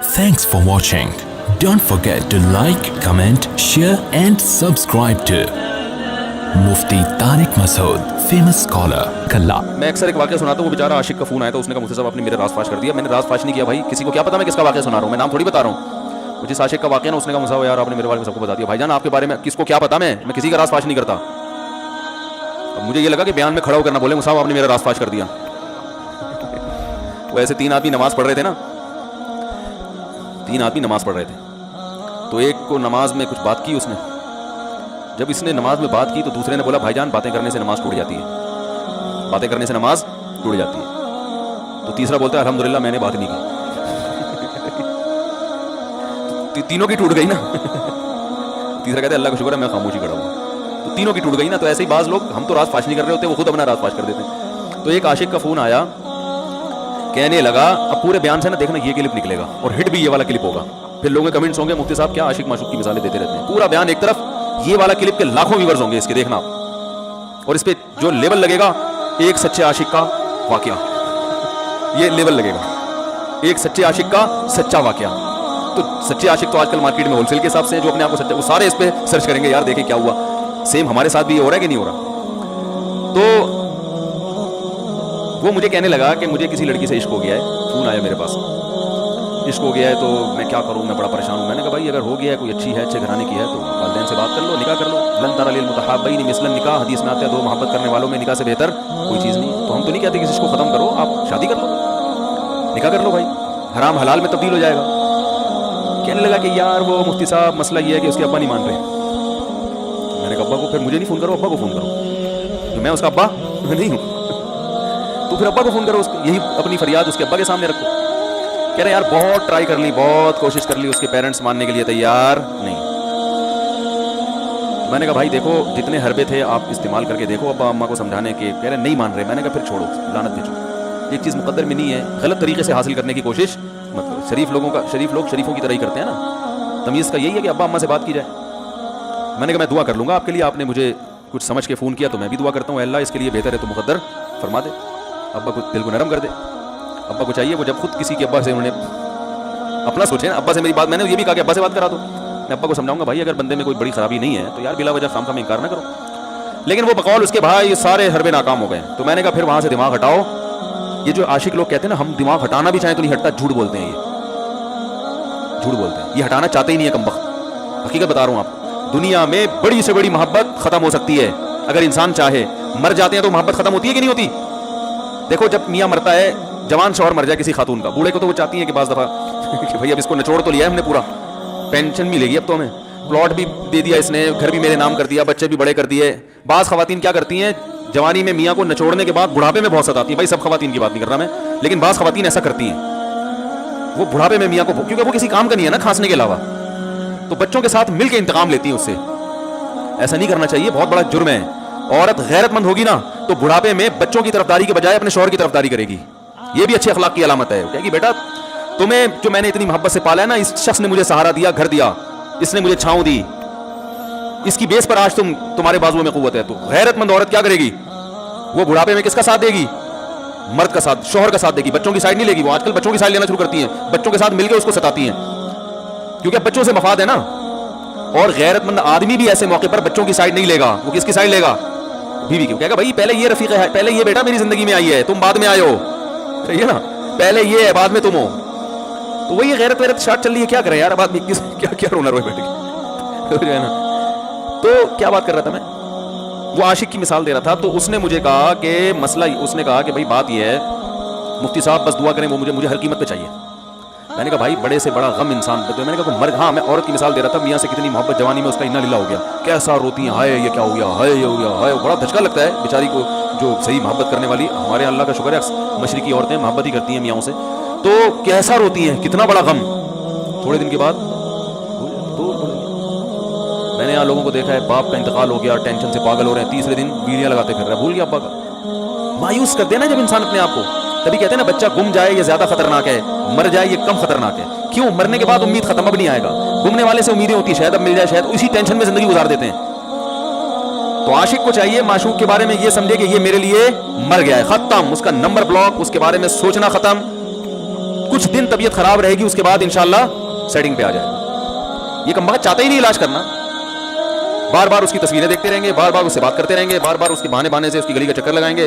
Thanks for watching. Don't forget to like, comment, share and subscribe to Mufti Tariq Masood, famous scholar, Kalla. मैं अक्सर एक वाक़या सुनाता हूँ, वो बेचारा आशिक का फ़ोन आया था, उसने कहा मुफ्ती साहब आपने मेरे राज फाश कर दिया। मैंने राज फाश नहीं किया भाई, किसी को क्या पता मैं किसका वाक़या सुना रहा हूँ, मैं नाम थोड़ी बता रहा हूँ। वो जिस आशिक का वाक़या ना, उसने कहा मुफ्ती साहब यार आपने मेरे बारे में सबको बता दिया। भाईजान आपके बारे में किसको क्या पता, मैं किसी का राज फाश नहीं करता। अब मुझे ये लगा कि बयान में खड़ा होकर ना बोले मुफ्ती साहब आपने मेरा राज फाश कर दिया। वो ऐसे 3 आदमी नमाज़ पढ़ रहे थे ना, 3 आदमी नमाज़ पढ़ रहे थे, तो एक को नमाज में कुछ बात की उसने। जब इसने नमाज में बात की तो दूसरे ने बोला भाईजान बातें करने से नमाज टूट जाती है, बातें करने से नमाज टूट जाती है। तो तीसरा बोलता है अल्हम्दुलिल्लाह मैंने बात नहीं की। तो तीनों की टूट गई ना। तीसरा कहता है अल्लाह का शुक्र है मैं खामोशी खड़ा हूँ। तो तीनों की टूट गई ना। तो ऐसे ही बाज़ लोग, हम तो राज फाश नहीं कर रहे होते, वो खुद अपना राज फाश कर देते। तो एक आशिक का फ़ोन आया, कहने लगा अब पूरे बयान से ना देखना ये क्लिप निकलेगा और हिट भी ये वाला क्लिप होगा। फिर लोगों के कमेंट्स होंगे मुफ्ती साहब क्या आशिक माशूक की मिसालें देते रहते हैं। पूरा बयान एक तरफ, ये वाला क्लिप के लाखों व्यूअर्स होंगे इसके, देखना। और इस पे जो लेवल लगेगा, एक सच्चे आशिक का वाकया, ये लेवल लगेगा, एक सच्चे आशिक का सच्चा वाकया। तो सच्चे आशिक तो आजकल मार्केट में होलसेल के हिसाब से जो अपने आप को सच्चा, वो सारे इस पे सर्च करेंगे यार देखें क्या हुआ। सेम हमारे साथ भी ये हो रहा है कि नहीं हो रहा। तो वो मुझे कहने लगा कि मुझे किसी लड़की से इश्क हो गया है, फ़ोन आया मेरे पास, इश्क हो गया है तो मैं क्या करूं, मैं बड़ा परेशान हूं। मैंने कहा भाई अगर हो गया है, कोई अच्छी है, अच्छे घराने की है, तो वालिदैन से बात कर लो, निकाह कर लो। लन तरा लिल मुतहाब्बैन मिस्लन निकाह, हदीस में आता है 2 मोहब्बत करने वालों में निकाह से बेहतर कोई चीज़ नहीं। तो हम तो नहीं कहते कि इसको ख़त्म करो, आप शादी कर लो, निकाह कर लो भाई, हराम हलाल में तब्दील हो जाएगा। कहने लगा कि यार वो मुफ्ती साहब मसला ये है कि उसके अब्बा नहीं मान रहे। मैंने कहा अब्बा को फिर मुझे नहीं फ़ोन करो, अब्बा को फ़ोन करो, तो मैं उसका अब्बा नहीं हूँ। तो फिर अब्बा को फ़ोन करो, यही अपनी फरियाद उसके अब्बा के सामने रखो। कह रहे यार बहुत ट्राई कर ली, बहुत कोशिश कर ली, उसके पेरेंट्स मानने के लिए तैयार नहीं। तो मैंने कहा भाई देखो जितने हरबे थे आप इस्तेमाल करके देखो अब्बा अम्मा को समझाने के। कह रहे नहीं मान रहे। मैंने कहा फिर छोड़ो, लानत भेजो, एक चीज़ मुकद्दर में नहीं है, गलत तरीके से हासिल करने की कोशिश मत करो। शरीफ लोग शरीफों की तरह ही करते हैं ना। तमीज़ का यही है कि अब्बा अम्मा से बात की जाए। मैंने कहा मैं दुआ कर लूँगा आपके लिए, आपने मुझे कुछ समझ के फ़ोन किया तो मैं भी दुआ करता हूँ, अल्लाह इसके लिए बेहतर है तो मुकद्दर फरमा दे, अब्बा को दिल को नरम कर दे। अब्बा को चाहिए वो जब खुद किसी के अब्बा से उन्होंने अपना सोचे ना, अब्बा से मेरी बात, मैंने ये भी कहा कि अब्बा से बात करा दो। मैं अब्बा को समझाऊंगा भाई अगर बंदे में कोई बड़ी खराबी नहीं है तो यार बिला वजह खाम इनकार ना करो। लेकिन वो बकौल उसके भाई सारे हरबे नाकाम हो गए। तो मैंने कहा फिर वहाँ से दिमाग हटाओ। ये जो आशिक लोग कहते हैं ना हम दिमाग हटाना भी चाहें तो नहीं हटता, झूठ बोलते हैं, ये झूठ बोलते हैं, ये हटाना चाहते ही नहीं है कमबख्त। हकीकत बता रहा हूँ आपको, दुनिया में बड़ी से बड़ी मोहब्बत खत्म हो सकती है अगर इंसान चाहे। मर जाते हैं तो मोहब्बत खत्म होती है कि नहीं होती? देखो जब मियाँ मरता है, जवान शौहर मर जाए किसी खातून का, बूढ़े को तो वो चाहती है कि बाज़ दफ़ा कि भाई अब इसको निचोड़ तो लिया है हमने, पूरा पेंशन मिलेगी अब तो हमें, प्लॉट भी दे दिया इसने, घर भी मेरे नाम कर दिया, बच्चे भी बड़े कर दिए। बाज़ ख़वातीन क्या करती हैं, जवानी में मियाँ को निचोड़ने के बाद बुढ़ापे में बहुत सताती हैं। भाई सब ख़वातीन की बात नहीं कर रहा मैं, लेकिन बाज़ ख़वातीन ऐसा करती हैं, वो बुढ़ापे में मियाँ को, क्योंकि वो किसी काम का नहीं है ना खांसने के अलावा, तो बच्चों के साथ मिल के इंतकाम लेती हैं उससे। ऐसा नहीं करना चाहिए, बहुत बड़ा जुर्म है। औरत गैरतमंद होगी ना तो बुढ़ापे में बच्चों की तरफदारी के बजाय अपने शौहर की तरफदारी करेगी। ये भी अच्छे अखलाक की अलामत है। कहेगी बेटा तुम्हें जो मैंने इतनी मोहब्बत से पाला है ना, इस शख्स ने मुझे सहारा दिया, घर दिया, इसने मुझे छांव दी, इसकी बेस पर आज तुम्हारे बाजुओं में कुव्वत है। तो गैरतमंद औरत क्या करेगी, वो बुढ़ापे में किसका साथ देगी? मर्द का साथ, शौहर का साथ देगी, बच्चों की साइड नहीं लेगी। वो आजकल बच्चों की साइड लेना शुरू करती हैं, बच्चों के साथ मिलकर उसको सताती हैं, क्योंकि अब बच्चों से मफाद है ना। और गैरतमंद आदमी भी ऐसे मौके पर बच्चों की साइड नहीं लेगा, वो किसकी साइड लेगा? बीवी की। कहेगा भाई पहले ये रफीक है, पहले ये बेटा मेरी जिंदगी में आई है, तुम बाद में आए हो, सही है ना, पहले ये है बाद में तुम हो। तो वही गैरत वैरत शार्ट चल रही है, क्या करें यार, अब आदमी क्या क्या रोना रोए बैठ के, तो जो है ना। तो क्या बात कर रहा था मैं, वो आशिक की मिसाल दे रहा था। तो उसने मुझे कहा कि मसला, उसने कहा कि भाई बात ये है मुफ्ती साहब बस दुआ करें, वो मुझे हर कीमत पे चाहिए। मैंने कहा भाई बड़े से बड़ा गम इंसान, मैंने कहा मर, हाँ मैं औरत की मिसाल दे रहा था, मियाँ से कितनी मोहब्बत जवानी में उसका इन्ना लीला हो गया, कैसा रोती हैं, हाय ये क्या हो गया, हाय ये हो गया, हाय, बड़ा धचका लगता है बेचारी को, जो सही मोहब्बत करने वाली। हमारे अल्लाह का शुक्र है मशरिकी औरतें मोहब्बत ही करती हैं मियाँओं से, तो कैसा रोती हैं, कितना बड़ा गम। थोड़े दिन के बाद मैंने यहाँ लोगों को देखा है, बाप का इंतकाल हो गया, टेंशन से पागल हो रहे हैं, तीसरे दिन बीड़ियाँ लगाते फिर रहे, भूल गया अब्बा का। मायूस कर देना जब इंसान अपने आप को, तभी कहते हैं ना बच्चा गुम जाए ये ज्यादा खतरनाक है, मर जाए ये कम खतरनाक है। क्यों? मरने के बाद उम्मीद खत्म, अब नहीं आएगा। गुमने वाले से उम्मीदें होती है शायद अब मिल जाए, शायद, उसी टेंशन में जिंदगी गुजार देते हैं। तो आशिक को चाहिए माशूक के बारे में ये समझे कि ये मेरे लिए मर गया है, खत्म, उसका नंबर ब्लॉक, उसके बारे में सोचना खत्म, कुछ दिन तबीयत खराब रहेगी, उसके बाद इंशाल्लाह सेटिंग पे आ जाएगा. ये कमबख्त चाहता ही नहीं इलाज करना, बार बार उसकी तस्वीरें देखते रहेंगे, बार बार उससे बात करते रहेंगे, बार बार उसके बहाने बहाने से उसकी गली का चक्कर लगाएंगे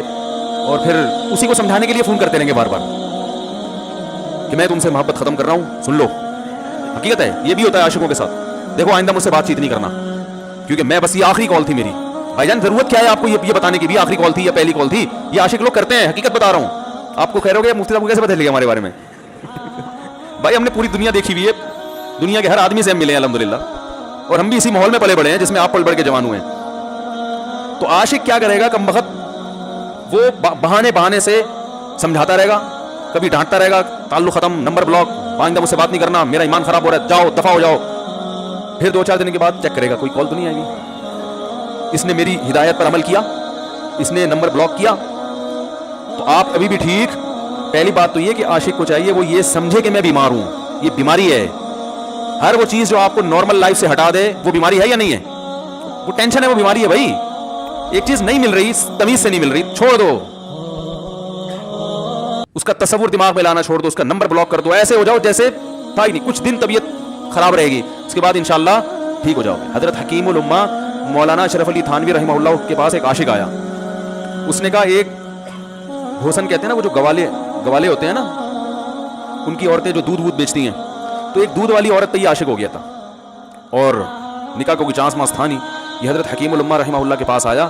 और फिर उसी को समझाने के लिए फोन करते रहेंगे बार बार कि मैं तुमसे मोहब्बत खत्म कर रहा हूं, सुन लो. हकीकत है, ये भी होता है आशिकों के साथ. देखो आइंदा मुझसे बातचीत नहीं करना, क्योंकि मैं बस ये आखिरी कॉल थी मेरी. भाईजान जरूरत क्या है आपको ये बताने की भी आखिरी कॉल थी या पहली कॉल थी? ये आशिक लोग करते हैं, हकीकत बता रहा हूं. आपको कह रहे हो मुफ्ती साहब को कैसे पता चलेगा हमारे बारे में? भाई हमने पूरी दुनिया देखी हुई है, दुनिया के हर आदमी से हम मिले हैं अल्हम्दुलिल्लाह, और हम भी इसी माहौल में पले बड़े हैं जिसमें आप पल बढ़ के जवान हुए हैं. तो आशिक क्या करेगा कमबख्त, वो बहाने बहाने से समझाता रहेगा, कभी डांटता रहेगा, ताल्लुक खत्म, नंबर ब्लॉक, आइंदा मुझसे बात नहीं करना, मेरा ईमान खराब हो रहा है, जाओ दफा हो जाओ. फिर 2-4 दिन के बाद चेक करेगा कोई कॉल तो नहीं आएगी, इसने मेरी हिदायत पर अमल किया, इसने नंबर ब्लॉक किया. तो आप कभी भी ठीक. पहली बात तो ये कि आशिक को चाहिए वो ये समझे कि मैं बीमार हूं, ये बीमारी है. हर वो चीज जो आपको नॉर्मल लाइफ से हटा दे वो बीमारी है या नहीं है? वो टेंशन है, वो बीमारी है भाई. एक चीज नहीं मिल रही, तमीज से नहीं मिल रही, छोड़ दो, उसका तसव्वुर दिमाग में लाना छोड़ दो, उसका नंबर ब्लॉक कर दो, ऐसे हो जाओ जैसे था ही नहीं. कुछ दिन तबीयत खराब रहेगी, उसके बाद इंशाल्लाह ठीक हो जाओगे. हजरत हकीमुल उम्मा मौलाना अशरफ अली थानवी रहमहुल्लाह के पास एक आशिक आया. उसने कहा एक घोसन कहते हैं ना, वो जो गवाले होते हैं ना, उनकी औरतें जो दूध बेचती हैं, तो एक दूध वाली औरत पे ये आशिक हो गया था और निकाह को कोई चांस मास था नहीं. ये हजरत हकीमुल उम्मा रहमहुल्लाह के पास आया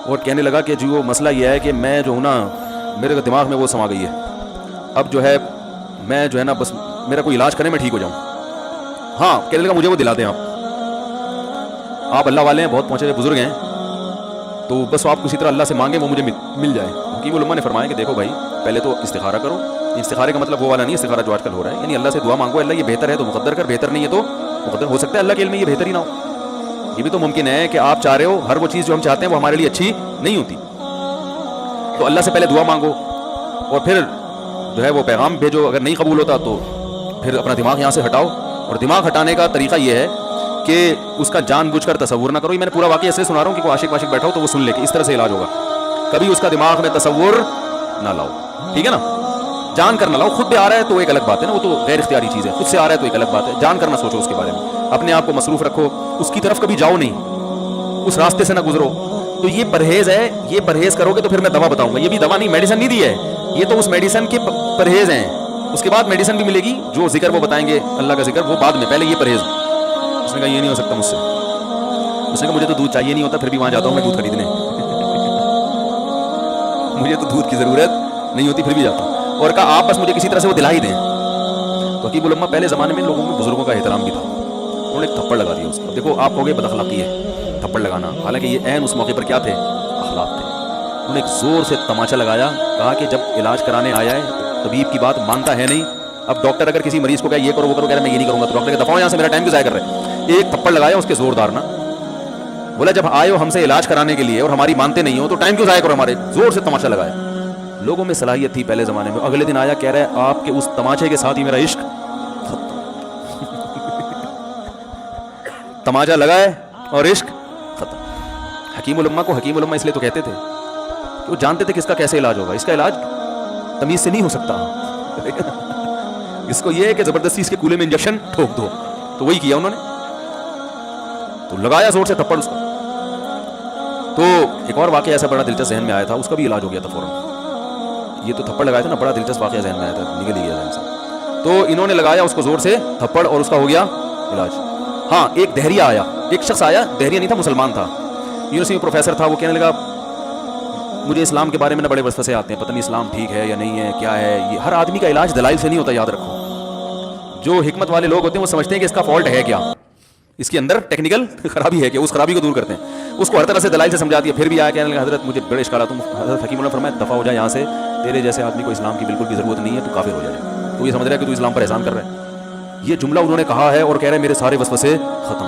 और कहने लगा कि जो मसला ये है कि मैं जो हूँ ना, मेरे दिमाग में वो समा गई है, अब जो है मैं जो है ना बस मेरा कोई इलाज करें मैं ठीक हो जाऊँ. हाँ, कहने लगा मुझे वो दिला दें आप अल्लाह वाले हैं, बहुत पहुँचे हुए बुजुर्ग हैं, तो बस आप किसी तरह अल्लाह से मांगे वो मुझे मिल जाए. हकीमुल उम्मा ने फरमाया कि देखो भाई, पहले तो इस्तिखारा करो. इस्तिखारे का मतलब वो वाला नहीं इस्तिखारा जो आजकल हो रहा है, यानी अल्लाह से दुआ मांगो, अल्लाह ये बेहतर है तो मुकद्दर कर, बेहतर नहीं है तो मुकद्दर. हो सकता है अल्लाह के इल्म में ये बेहतर ही ना हो, ये भी तो मुमकिन है कि आप चाह रहे हो हर वो चीज़ जो हम चाहते हैं वो हमारे लिए अच्छी नहीं होती. तो अल्लाह से पहले दुआ मांगो और फिर जो है वो पैगाम भेजो. अगर नहीं कबूल होता तो फिर अपना दिमाग यहाँ से हटाओ. और दिमाग हटाने का तरीका ये है कि उसका जानबूझकर तसव्वुर ना करो. मैंने पूरा वाक़या ऐसे सुना रहा हूँ कि कोई आशिक वाशिक बैठा हो तो वो सुन ले कि इस तरह से इलाज होगा. कभी उसका दिमाग में तसव्वुर ना लाओ, ठीक है ना? जान कर ना लाओ. खुद पे आ रहा है तो एक अलग बात है ना, वो तो गैर इख्तियारी चीज़ है. खुद से आ रहा है तो एक अलग बात है. जान कर ना सोचो उसके बारे में, अपने आप को मसरूफ रखो, उसकी तरफ कभी जाओ नहीं, उस रास्ते से ना गुजरो. तो ये परहेज है, ये परहेज करोगे तो फिर मैं दवा बताऊंगा. ये भी दवा नहीं, मेडिसिन नहीं दी है, ये तो उस मेडिसिन के परहेज हैं. उसके बाद मेडिसिन भी मिलेगी, जो जिक्र वो बताएंगे अल्लाह का जिक्र वो बाद में, पहले ये परहेज. उसने कहा ये नहीं हो सकता मुझसे. उसने कहा मुझे तो दूध चाहिए नहीं होता, फिर भी वहां जाता हूँ मैं दूध खरीदने. मुझे तो दूध की जरूरत नहीं होती, फिर भी जाता हूँ. और कहा आप बस मुझे किसी तरह से वो दिला ही दें. तो हकीमुल उम्मा पहले ज़माने में लोगों में बुजुर्गों का एहतराम भी था, उन्होंने एक थप्पड़ लगा दिया उसको. देखो आप कहोगे बदअखलाकी है थप्पड़ लगाना, हालांकि ये ऐन उस मौके पर क्या थे, अखलाक थे. उन्होंने एक जोर से तमाचा लगाया, कहा कि जब इलाज कराने आया है तबीब की बात मानता है नहीं. अब डॉक्टर अगर किसी मरीज को कहे ये करो वो करो, कह रहा मैं ये नहीं करूंगा, तो डॉक्टर के दफा यहाँ से, मेरा टाइम क्यों ज़ाया कर रहे हैं. एक थप्पड़ लगाया उसके जोरदार ना. बोला जब आए हो हमसे इलाज कराने के लिए और हमारी मानते नहीं हो तो टाइम क्यों ज़ाया करो हमारे. जोर से तमाचा लगाया. लोगों में सलाहियत थी पहले ज़माने में. अगले दिन आया, कह रहा है आपके उस तमाचे के साथ ही मेरा इश्क तमाचा लगा है और इश्क खत्म. हकीमुल उम्मा को हकीमुल उम्मा इसलिए तो कहते थे कि वो जानते थे कि इसका कैसे इलाज होगा. इसका इलाज तमीज से नहीं हो सकता. इसको ये है कि जबरदस्ती इसके कूले में इंजेक्शन ठोक दो. तो वही किया उन्होंने, तो लगाया जोर से थप्पड़ उसको. तो एक और वाकया ऐसा बड़ा दिलचस्प जहन में आया था, उसका भी इलाज हो गया था फौरन. ये तो थप्पड़ लगाया था ना, बड़ा दिलचस्प वाकया जहन में आया था, निकल ही गया जहन से. तो इन्होंने लगाया उसको जोर से थप्पड़ और उसका हो गया इलाज. हाँ, एक दहरिया आया, एक शख्स आया, दहरिया नहीं था, मुसलमान था, यूनिवर्सिटी में प्रोफेसर था. वो कहने लगा मुझे इस्लाम के बारे में ना बड़े वसवसे आते हैं, पता नहीं इस्लाम ठीक है या नहीं है, क्या है ये. हर आदमी का इलाज दलाइल से नहीं होता, याद रखो. जो हिकमत वाले लोग होते हैं वो समझते हैं कि इसका फॉल्ट है क्या, इसके अंदर टेक्निकल खराबी है क्या, उस खराबी को दूर करते हैं. उसको हर तरह से दलाइल से समझा दिया. फिर भी आया कहने लगा हजरत मुझे बड़े इश्काल. तुम हजरत हकीम ने फरमाया दफा हो जाए यहाँ से, तेरे जैसे आदमी को इस्लाम की बिल्कुल भी जरूरत नहीं है, तू काफिर हो जाए. तो ये समझ रहा है कि तू इस्लाम पर एहसान कर रहा है. ये जुमला उन्होंने कहा है और कह रहे मेरे सारे वसवसे खत्म.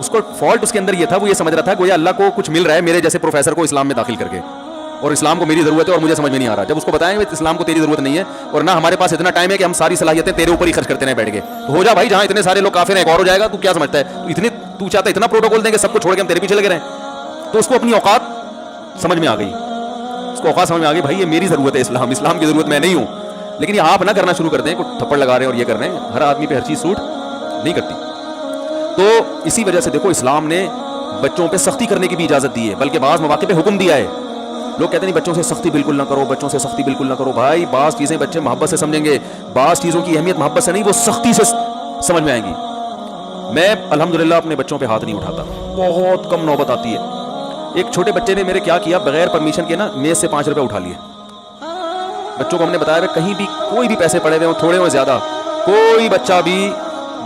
उसको फॉल्ट उसके अंदर ये था, वो ये समझ रहा था गोया अल्लाह को कुछ मिल रहा है मेरे जैसे प्रोफेसर को इस्लाम में दाखिल करके, और इस्लाम को मेरी जरूरत है और मुझे समझ में नहीं आ रहा. जब उसको बताएंगे इस्लाम को तेरी जरूरत नहीं है और ना हमारे पास इतना टाइम है कि हम सारी सलाहियतें तेरे ऊपर ही खर्च करते रहे बैठ गए, तो हो जा भाई, जहां इतने सारे लोग काफिर हैं एक और हो जाएगा. तू क्या समझता है, तू चाहता है इतना प्रोटोकॉल देंगे सबको छोड़ के हम तेरे पीछे लगे रहे. तो उसको अपनी औकात समझ में आ गई. اس کو اوقات سمجھ میں آ گئی بھائی یہ میری ضرورت ہے, اسلام کی ضرورت میں نہیں ہوں. لیکن یہ آپ نہ کرنا شروع کر دیں, کوئی تھپڑ لگا رہے ہیں اور یہ کر رہے ہیں, ہر آدمی پہ ہر چیز سوٹ نہیں کرتی. تو اسی وجہ سے دیکھو اسلام نے بچوں پہ سختی کرنے کی بھی اجازت دی ہے, بلکہ بعض مواقع پہ حکم دیا ہے. لوگ کہتے ہیں بچوں سے سختی بالکل نہ کرو, بچوں سے سختی بالکل نہ کرو. بھائی بعض چیزیں بچے محبت سے سمجھیں گے, بعض چیزوں کی اہمیت محبت سے نہیں, وہ سختی سے سمجھ میں آئیں گی. میں الحمدللہ اپنے بچوں پہ ہاتھ نہیں اٹھاتا, بہت کم نوبت آتی ہے. ایک چھوٹے بچے نے میرے کیا کیا, بغیر پرمیشن کے نا میز سے 5 روپے اٹھا لیے. بچوں کو ہم نے بتایا کہیں بھی کوئی بھی پیسے پڑے ہوئے ہوں, تھوڑے ہوں زیادہ, کوئی بچہ بھی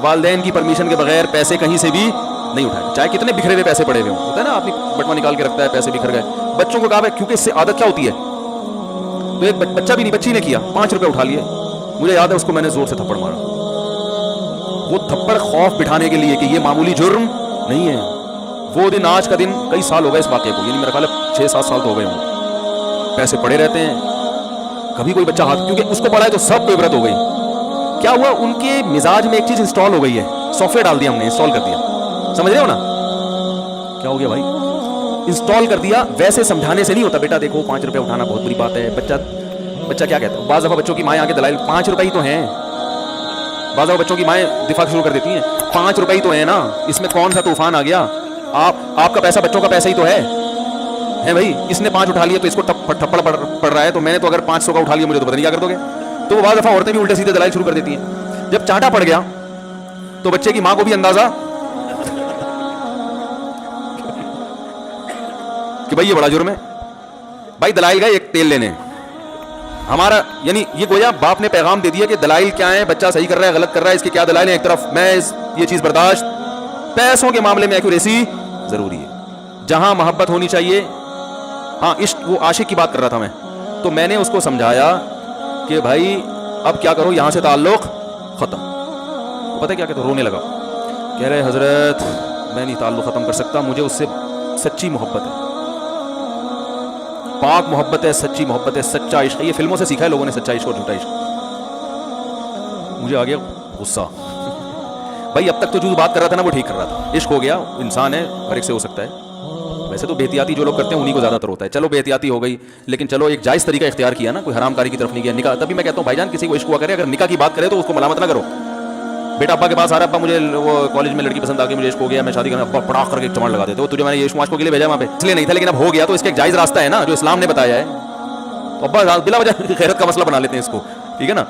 والدین کی پرمیشن کے بغیر پیسے کہیں سے بھی نہیں اٹھائے, چاہے کتنے بکھرے ہوئے پیسے پڑے ہوئے ہوں. ہوتا ہے نا آدمی بٹوا نکال کے رکھتا ہے, پیسے بکھر گئے. بچوں کو کہا ہے کیونکہ اس سے عادت کیا ہوتی ہے. تو ایک بچہ بھی نہیں, بچی نے کیا, 5 روپے اٹھا لیے. مجھے یاد ہے اس کو میں نے زور سے تھپڑ مارا. وہ تھپڑ خوف بٹھانے کے لیے کہ یہ معمولی جرم نہیں ہے. وہ دن آج کا دن کئی سال ہو گئے اس واقعے کو, یعنی میرا خیال ہے 6-7 سال تو ہو گئے ہوں. پیسے پڑے رہتے ہیں, کبھی کوئی بچہ ہاتھ, کیونکہ اس کو پڑا ہے تو سب کو عبرت ہو گئی. کیا ہوا, ان کے مزاج میں ایک چیز انسٹال ہو گئی ہے, سافٹ ویئر ڈال دیا ہم نے, انسٹال کر دیا. سمجھ رہے ہو نا کیا ہو گیا بھائی, انسٹال کر دیا. ویسے سمجھانے سے نہیں ہوتا بیٹا, دیکھو 5 روپے اٹھانا بہت بری بات ہے. بچہ کیا کہتا ہے, بعض دفعہ بچوں کی مائیں آگے دلائل 5 روپے ہی تو ہیں. بعض دفعہ بچوں کی مائیں دفاع شروع کر دیتی ہیں, 5 روپے ہی تو ہیں نا, اس میں کون سا طوفان آ گیا. آپ کا پیسہ بچوں کا پیسہ ہی تو ہے بھائی. اس نے 5 اٹھا لیا تو اس کو تھپڑ پڑ رہا ہے, تو میں نے تو اگر 500 کا اٹھا لیا مجھے تو پتہ نہیں کیا کر دو گے. تو وہ بعض دفعہ عورتیں بھی الٹے سیدھے دلائل شروع کر دیتی ہیں. جب چانٹا پڑ گیا تو بچے کی ماں کو بھی اندازہ کہ بھائی یہ بڑا جرم ہے. بھائی دلائل گئے ایک تیل لینے, ہمارا یعنی یہ گویا باپ نے پیغام دے دیا کہ دلائل کیا ہیں, بچہ صحیح کر رہا ہے غلط کر رہا ہے, اس کے کیا دلائل ہیں. ایک طرف میں یہ چیز برداشت, پیسوں کے معاملے میں ایکوریسی ضروری ہے, جہاں محبت ہونی چاہیے. ہاں عشق, وہ عاشق کی بات کر رہا تھا میں, تو میں نے اس کو سمجھایا کہ بھائی اب کیا کرو, یہاں سے تعلق ختم. پتہ کیا کہتے, رونے لگا, کہہ رہے حضرت میں نہیں تعلق ختم کر سکتا, مجھے اس سے سچی محبت ہے, پاک محبت ہے, سچی محبت ہے, سچا عشق ہے. یہ فلموں سے سیکھا ہے لوگوں نے, سچا عشق اور جھوٹا عشق. مجھے آ گیا غصہ. بھائی اب تک تو جو بات کر رہا تھا نا وہ ٹھیک کر رہا تھا, عشق ہو گیا, انسان ہے, ہر ایک سے ہو سکتا ہے. ویسے تو بے احتیاطی جو لوگ کرتے ہیں انہیں کو زیادہ تر ہوتا ہے. چلو بے احتیاطی ہو گئی, لیکن چلو ایک جائز طریقہ اختیار کیا نا, کوئی حرام کاری کی طرف نہیں گیا. نکاح, تبھی میں کہتا ہوں بھائی جان کسی کو عشق ہوا کرے, اگر نکاح کی بات کرے تو اس کو ملامت نہ کرو. بیٹا ابا کے پاس آ رہا ہے, ابا مجھے وہ کالج میں لڑکی پسند آ گئی, مجھے عشق ہو گیا, میں شادی کرنا, ابا پڑاخ کر کے چمڑ لگا دیتے, وہ تجھے میں نے یہ عشق کو کے لیے بھیجا وہاں پہ اس لیے نہیں تھا, لیکن اب ہو گیا تو اس کا ایک جائز راستہ ہے نا جو اسلام نے بتایا ہے. تو ابا بلا وجہ غیرت کا مسئلہ بنا لیتے ہیں اس کو, ٹھیک ہے نا.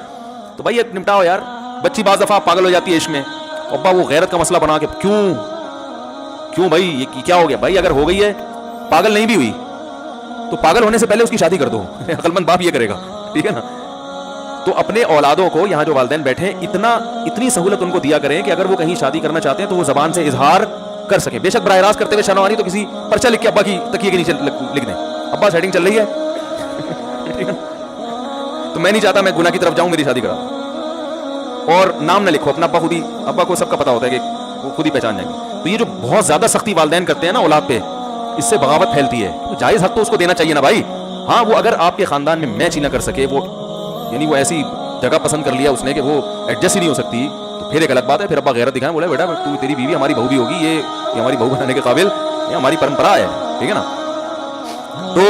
تو بھائی یہ نمٹاؤ یار. بچی بعض دفعہ پاگل ہو جاتی ہے عشق میں, ابا وہ غیرت کا مسئلہ بنا کے کیوں بھائی یہ کیا ہو گیا. بھائی اگر ہو گئی ہے, پاگل نہیں بھی ہوئی تو پاگل ہونے سے پہلے اس کی شادی کر دو, عقل مند باپ یہ کرے گا, ٹھیک ہے نا. تو اپنے اولادوں کو, یہاں جو والدین بیٹھے ہیں, اتنی سہولت ان کو دیا کریں کہ اگر وہ کہیں شادی کرنا چاہتے ہیں تو وہ زبان سے اظہار کر سکیں. بے شک براہ راست کرتے ہوئے شرمانی, تو کسی پرچہ لکھ کے ابا کی تکیے کے نیچے لکھ دیں, ابا سیٹنگ چل رہی ہے, ٹھیک ہے. تو میں نہیں چاہتا میں گناہ کی طرف جاؤں, میری شادی کرا. اور نام نہ لکھو اپنا, ابا کو سب کا پتا ہوتا ہے کہ وہ خود ہی پہچان جائیں گے. تو یہ جو بہت زیادہ سختی والدین کرتے ہیں نا اولاد پہ, اس سے بغاوت پھیلتی ہے. جائز حق تو اس کو دینا چاہیے نا بھائی. ہاں وہ اگر آپ کے خاندان میں میچ ہی نہ کر سکے, وہ یعنی وہ ایسی جگہ پسند کر لیا اس نے کہ وہ ایڈجسٹ ہی نہیں ہو سکتی, تو پھر ایک الگ بات ہے. پھر ابا غیرت دکھائیں, بولے بیٹا تیری بیوی ہماری بہو بھی ہوگی, یہ ہماری بہو بنانے کے قابل, یہ ہماری پرمپرا ہے, ٹھیک ہے نا. تو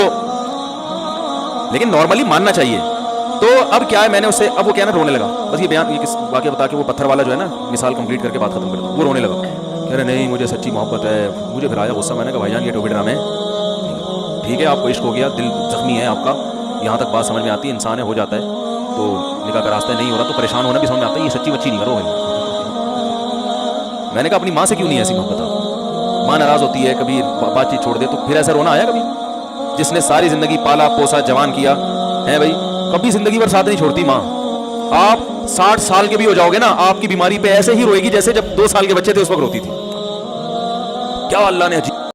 لیکن نارملی ماننا چاہیے. تو اب کیا ہے, میں نے اس سے, اب وہ کیا نا رونے لگا. بس یہ بیان, یہ کس واقعہ بتا کے وہ پتھر والا جو ہے نا مثال کمپلیٹ کر کے بات ختم کر دو. وہ رونے لگا, کہہ رہے نہیں مجھے سچی محبت ہے. مجھے پھر آیا غصہ, میں نے کہا بھائی جان یہ ٹوپی ڈرامے, ٹھیک ہے آپ کو عشق ہو گیا, دل زخمی ہے آپ کا, یہاں تک بات سمجھ میں آتی ہے, انسان ہے, ہو جاتا ہے. تو نکاح کا راستہ نہیں ہو رہا تو پریشان ہونا بھی سمجھ میں آتا ہے, یہ سچی بچی نہیں کرو بھائی. میں نے کہا اپنی ماں سے کیوں نہیں ایسی محبت آپ, ماں ناراض ہوتی ہے, کبھی بات چیت چھوڑ دے, تو پھر ایسا رونا آیا کبھی؟ جس نے ساری زندگی پالا پوسا جوان کیا ہے بھائی, کبھی زندگی بھر ساتھ نہیں چھوڑتی ماں. آپ 60 سال کے بھی ہو جاؤ گے نا, آپ کی بیماری پہ ایسے ہی روئے گی جیسے جب 2 سال کے بچے تھے اس وقت روتی تھی. کیا اللہ نے عجیب